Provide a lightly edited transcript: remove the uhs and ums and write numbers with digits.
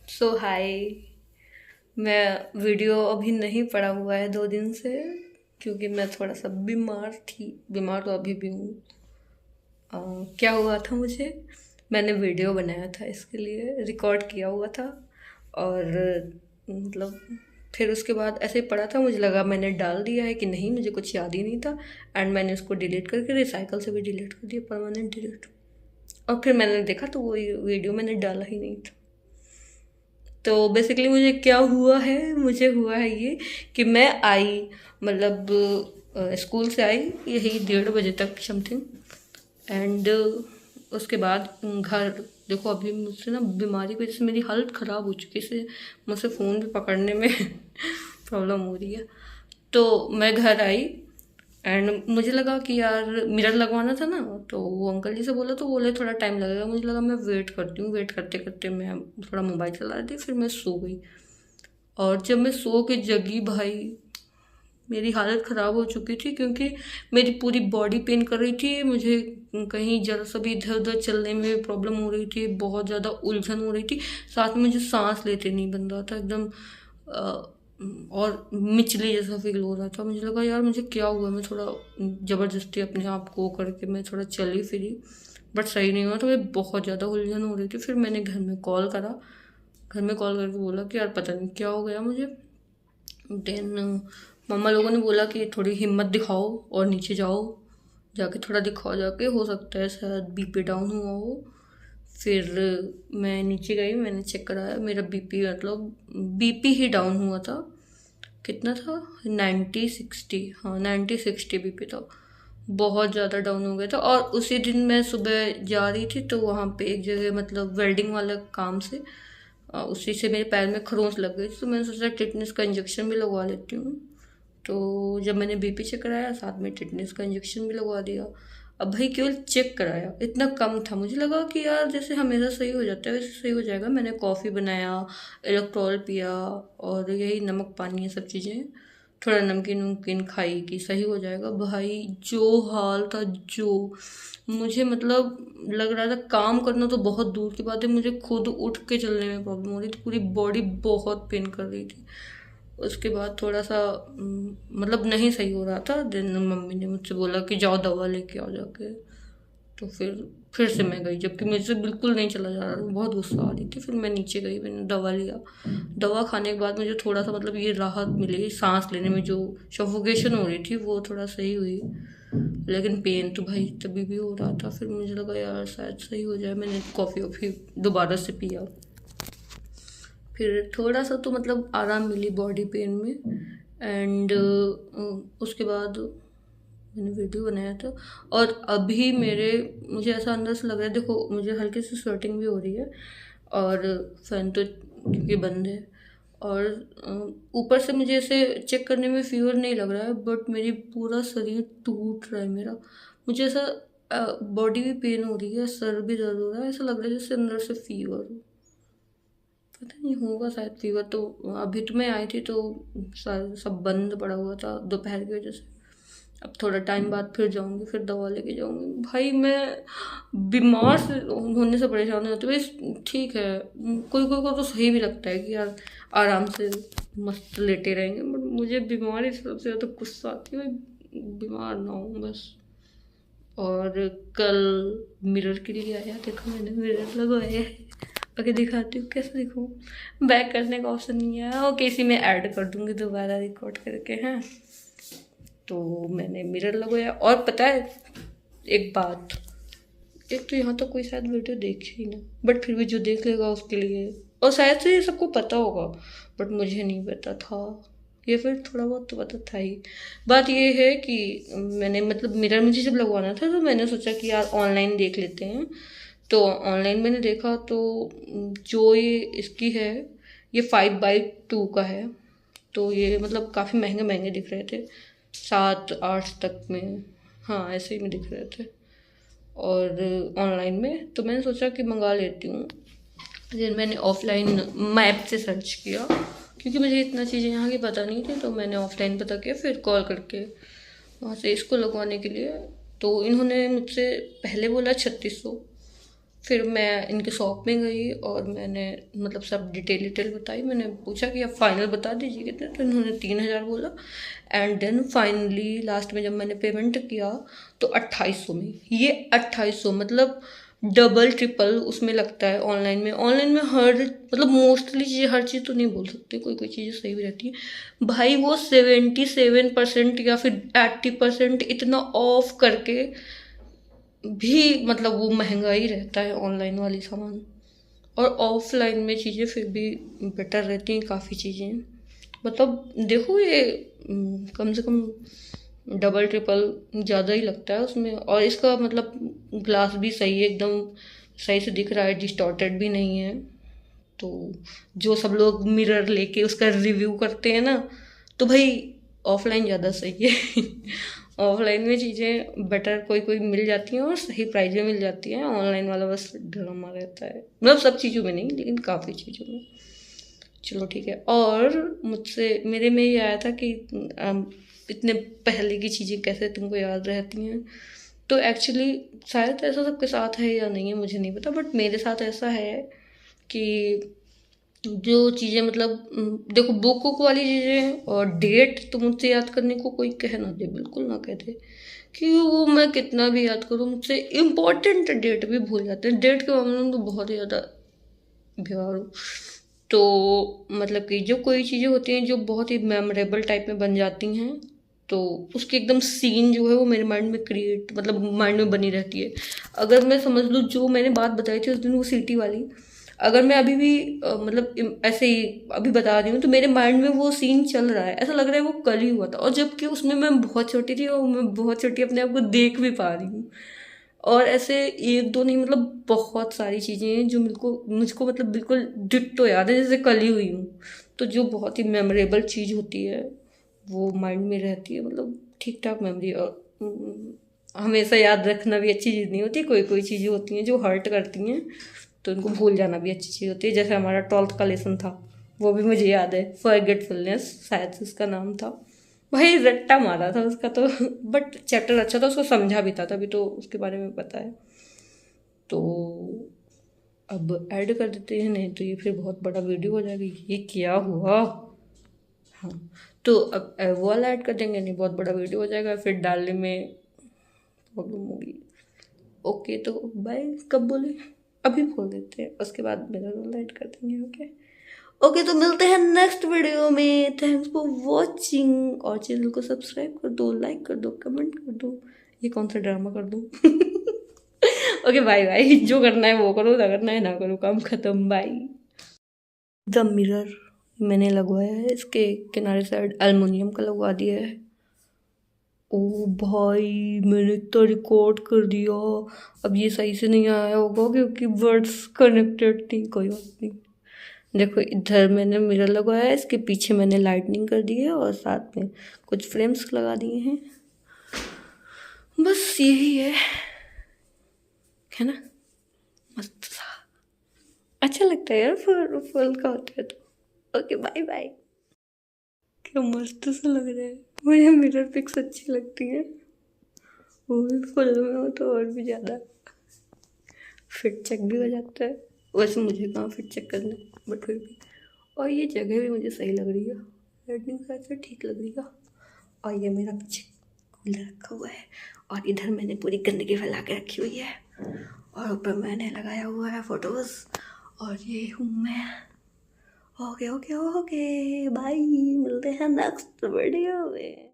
सो हाय। मैं वीडियो अभी नहीं पड़ा हुआ है 2 दिन से, क्योंकि मैं थोड़ा सा बीमार थी। बीमार तो अभी भी हूँ। क्या हुआ था मुझे, मैंने वीडियो बनाया था, इसके लिए रिकॉर्ड किया हुआ था। और मतलब फिर उसके बाद ऐसे ही पड़ा था, मुझे लगा मैंने डाल दिया है कि नहीं, मुझे कुछ याद ही नहीं था। एंड मैंने उसको डिलीट करके रिसाइकल से भी डिलीट कर दिया, परमानेंट डिलीट। और फिर मैंने देखा तो वो वीडियो मैंने डाला ही नहीं था। तो बेसिकली मुझे क्या हुआ है, मुझे हुआ है ये कि मैं आई, मतलब स्कूल से आई यही 1:30 बजे तक समथिंग। एंड उसके बाद घर, देखो अभी मुझसे ना बीमारी की वजह से मेरी हालत ख़राब हो चुकी है, इससे मुझसे फ़ोन भी पकड़ने में प्रॉब्लम हो रही है। तो मैं घर आई एंड मुझे लगा कि यार मिरर लगवाना था ना, तो वो अंकल जी से बोला तो बोले थोड़ा टाइम लगेगा। मुझे लगा मैं वेट करती हूँ, वेट करते करते मैं थोड़ा मोबाइल चला रही थी, फिर मैं सो गई। और जब मैं सो के जगी भाई, मेरी हालत ख़राब हो चुकी थी, क्योंकि मेरी पूरी बॉडी पेन कर रही थी मुझे। कहीं जरा सा भी इधर उधर चलने में प्रॉब्लम हो रही थी, बहुत ज़्यादा उलझन हो रही थी। साथ में मुझे सांस लेते नहीं बन रहा था एकदम। और मिचली जैसा फील हो रहा था। मुझे लगा यार मुझे क्या हुआ। मैं थोड़ा ज़बरदस्ती अपने आप को करके मैं थोड़ा चली फिरी, बट सही नहीं हुआ। तो मैं बहुत ज़्यादा उलझन हो रही थी। फिर मैंने घर में कॉल करा, घर में कॉल करके बोला कि यार पता नहीं क्या हो गया मुझे। देन मम्मा लोगों ने बोला कि थोड़ी हिम्मत दिखाओ और नीचे जाओ, जाके थोड़ा दिखाओ, जाके हो सकता है शायद बीपी डाउन हुआ हो। फिर मैं नीचे गई, मैंने चेक कराया, मेरा बीपी मतलब बीपी ही डाउन हुआ था। कितना था, 90/60, हाँ 90/60 बीपी था। बहुत ज़्यादा डाउन हो गया था। और उसी दिन मैं सुबह जा रही थी तो वहाँ पे एक जगह, मतलब वेल्डिंग वाला काम से उसी से मेरे पैर में खरोंच लग गई थी। तो मैंने सोचा टिटनेस का इंजेक्शन भी लगवा लेती हूँ। तो जब मैंने बीपी चेक कराया, साथ में टिटनेस का इंजेक्शन भी लगवा दिया। अब भाई केवल चेक कराया, इतना कम था। मुझे लगा कि यार जैसे हमेशा सही हो जाता है वैसे सही हो जाएगा। मैंने कॉफ़ी बनाया, इलेक्ट्रॉल पिया, और यही नमक पानी ये सब चीज़ें, थोड़ा नमकीन वमकीन खाई कि सही हो जाएगा। भाई जो हाल था, जो मुझे मतलब लग रहा था काम करना तो बहुत दूर की बात है, मुझे खुद उठ के चलने में प्रॉब्लम हो रही थी, पूरी बॉडी बहुत पेन कर रही थी। उसके बाद थोड़ा सा मतलब नहीं सही हो रहा था। देन मम्मी ने मुझसे बोला कि जाओ दवा लेके आओ जाके। तो फिर से मैं गई, जबकि मुझसे बिल्कुल नहीं चला जा रहा था, बहुत गुस्सा आ रही थी। फिर मैं नीचे गई, मैंने दवा लिया। दवा खाने के बाद मुझे थोड़ा सा मतलब ये राहत मिली, सांस लेने में जो सफोकेशन हो रही थी वो थोड़ा सही हुई। लेकिन पेन तो भाई तभी भी हो रहा था। फिर मुझे लगा यार शायद सही हो जाए, मैंने कॉफ़ी वॉफ़ी दोबारा से पिया। फिर थोड़ा सा तो मतलब आराम मिली बॉडी पेन में। एंड उसके बाद मैंने वीडियो बनाया था। और अभी मेरे, मुझे ऐसा अंदर से लग रहा है, देखो मुझे हल्की सी स्वेटिंग भी हो रही है, और फैन तो क्योंकि बंद है। और ऊपर से मुझे ऐसे चेक करने में फीवर नहीं लग रहा है, बट मेरी पूरा शरीर टूट रहा है मेरा। मुझे ऐसा बॉडी भी पेन हो रही है, सर भी दर्द हो रहा है, ऐसा लग रहा है जैसे अंदर से फीवर हो। पता नहीं होगा शायद फीवर। तो अभी तो मैं आई थी तो सब बंद पड़ा हुआ था दोपहर की वजह से। अब थोड़ा टाइम बाद फिर जाऊंगी, फिर दवा लेके जाऊंगी। भाई मैं बीमार से होने से परेशान होती हूँ। बस ठीक है, कोई कोई को तो सही भी लगता है कि यार आराम से मस्त लेटे रहेंगे, बट मुझे बीमारी से सबसे ज़्यादा गुस्सा आती है, मैं बीमार ना हूँ बस। और कल मिरर के लिए आया, देखो मैंने मिरर लगवाया है। ओके दिखाती हूँ कैसे दिखूँ। बैक करने का ऑप्शन नहीं है, ओके इसी में ऐड कर दूँगी दोबारा रिकॉर्ड करके। हैं तो मैंने मिरर लगवाया। और पता है एक बात, एक तो यहाँ तो कोई शायद वीडियो देखे ही ना, बट फिर भी जो देख लेगा उसके लिए, और शायद से ये सबको पता होगा, बट मुझे नहीं पता था। ये फिर थोड़ा बहुत तो पता था ही। बात ये है कि मैंने मतलब मिरर मुझे जब लगवाना था तो मैंने सोचा कि यार ऑनलाइन देख लेते हैं। तो ऑनलाइन मैंने देखा तो जो ये इसकी है, ये 5/2 का है। तो ये मतलब काफ़ी महंगे महंगे दिख रहे थे, 7-8 तक में, हाँ ऐसे ही में दिख रहे थे। और ऑनलाइन में तो मैंने सोचा कि मंगा लेती हूँ। फिर मैंने ऑफलाइन मैप से सर्च किया, क्योंकि मुझे इतना चीज़ें यहाँ की पता नहीं थी। तो मैंने ऑफलाइन पता किया, फिर कॉल करके वहाँ से इसको लगवाने के लिए। तो इन्होंने मुझसे पहले बोला 3600, फिर मैं इनके शॉप में गई और मैंने मतलब सब डिटेल बताई। मैंने पूछा कि आप फाइनल बता दीजिए कितने, तो इन्होंने 3,000 बोला। एंड देन फाइनली लास्ट में जब मैंने पेमेंट किया तो 2800 में, ये 2800 मतलब डबल ट्रिपल उसमें लगता है। ऑनलाइन में हर मतलब मोस्टली चीज़ें, हर चीज़ तो नहीं बोल सकते, कोई कोई चीज़ें सही भी रहती है भाई, वो 77% या फिर 80% इतना ऑफ करके भी मतलब वो महंगा ही रहता है ऑनलाइन वाली सामान। और ऑफलाइन में चीज़ें फिर भी बेटर रहती हैं काफ़ी चीज़ें। मतलब देखो ये कम से कम डबल ट्रिपल ज़्यादा ही लगता है उसमें। और इसका मतलब ग्लास भी सही है, एकदम सही से दिख रहा है, डिस्टॉर्टेड भी नहीं है। तो जो सब लोग मिरर लेके उसका रिव्यू करते हैं ना, तो भाई ऑफलाइन ज़्यादा सही है। ऑफलाइन में चीज़ें बेटर कोई कोई मिल जाती हैं और सही प्राइस में मिल जाती हैं। ऑनलाइन वाला बस ड्रामा रहता है, मतलब सब चीज़ों में नहीं लेकिन काफ़ी चीज़ों में। चलो ठीक है। और मुझसे मेरे में ये आया था कि इतने पहले की चीज़ें कैसे तुमको याद रहती हैं। तो एक्चुअली शायद ऐसा सबके साथ है या नहीं है मुझे नहीं पता, बट मेरे साथ ऐसा है कि जो चीज़ें मतलब देखो बुक वुक वाली चीज़ें और डेट तो मुझसे याद करने को कोई कह ना दे, बिल्कुल ना कह दे, कि वो मैं कितना भी याद करूँ मुझसे इम्पोर्टेंट डेट भी भूल जाते हैं। डेट के मामले में तो बहुत ही ज़्यादा बेकार हूँ। तो मतलब कि जो कोई चीज़ें होती हैं जो बहुत ही मेमोरेबल टाइप में बन जाती हैं, तो उसकी एकदम सीन जो है वो मेरे माइंड में क्रिएट मतलब माइंड में बनी रहती है। अगर मैं समझ लूँ जो मैंने बात बताई थी उस दिन वो सिटी वाली, अगर मैं अभी भी मतलब ऐसे ही अभी बता रही हूँ तो मेरे माइंड में वो सीन चल रहा है, ऐसा लग रहा है वो कल ही हुआ था। और जबकि उसमें मैं बहुत छोटी थी और मैं बहुत छोटी अपने आप को देख भी पा रही हूँ। और ऐसे एक दो नहीं मतलब बहुत सारी चीज़ें हैं जो मुझको मतलब बिल्कुल डिट्टो याद है जैसे कल ही हुई हूँ। तो जो बहुत ही मेमोरेबल चीज़ होती है वो माइंड में रहती है, मतलब ठीक ठाक मेमोरी। और हमेशा याद रखना भी अच्छी चीज़ नहीं होती, कोई कोई चीज़ें होती हैं जो हर्ट करती हैं, तो उनको भूल जाना भी अच्छी चीज़ होती है। जैसे हमारा 12th का लेसन था, वो भी मुझे याद है, फॉरगेटफुलनेस शायद से उसका नाम था। भाई रट्टा मारा था उसका तो बट चैप्टर अच्छा था, उसको समझा भी था, तभी तो उसके बारे में पता है। तो अब ऐड कर देते हैं, नहीं तो ये फिर बहुत बड़ा वीडियो हो जाएगा। ये क्या हुआ? हाँ, तो अब वो वाला ऐड कर देंगे, नहीं बहुत बड़ा वीडियो हो जाएगा, फिर डालने में प्रॉब्लम होगी। ओके तो बाय कब बोले, अभी बोल देते हैं, उसके बाद मेरा रोल ऐड कर देंगे। ओके ओके, तो मिलते हैं नेक्स्ट वीडियो में। थैंक्स फॉर वॉचिंग, और चैनल को सब्सक्राइब कर दो, लाइक कर दो, कमेंट कर दो, ये कौन सा ड्रामा कर दो। ओके बाय बाय, जो करना है वो करो, ना करना है ना करो, काम खत्म, बाय। द मिरर मैंने लगवाया है, इसके किनारे साइड एल्युमिनियम का लगवा दिया है। ओ भाई मैंने इतना रिकॉर्ड कर दिया, अब ये सही से नहीं आया होगा क्योंकि वर्ड्स कनेक्टेड थी, कोई बात नहीं। देखो इधर मैंने मिरर लगवाया है, इसके पीछे मैंने लाइटनिंग कर दी है और साथ में कुछ फ्रेम्स लगा दिए हैं, बस यही है ना। मस्त सा अच्छा लगता है यार, फुल फुल का होता है तो। Okay bye bye. क्या मस्त सा लग रहा है, मुझे मिरर पिक्स अच्छी लगती है, वो भी फुल में हो तो और भी ज़्यादा फिट चेक भी हो जाता है। वैसे मुझे कहाँ फिट चेक करना है, बट फिर भी। और ये जगह भी मुझे सही लग रही है, लाइटिंग साइड से ठीक लग रही है। और ये मेरा पीछे कूलर रखा हुआ है, और इधर मैंने पूरी गंदगी फैला के रखी हुई है, और ऊपर मैंने लगाया हुआ है फोटोज़, और ये हूँ मैं। ओके ओके ओके बाय, मिलते हैं नेक्स्ट वीडियो में।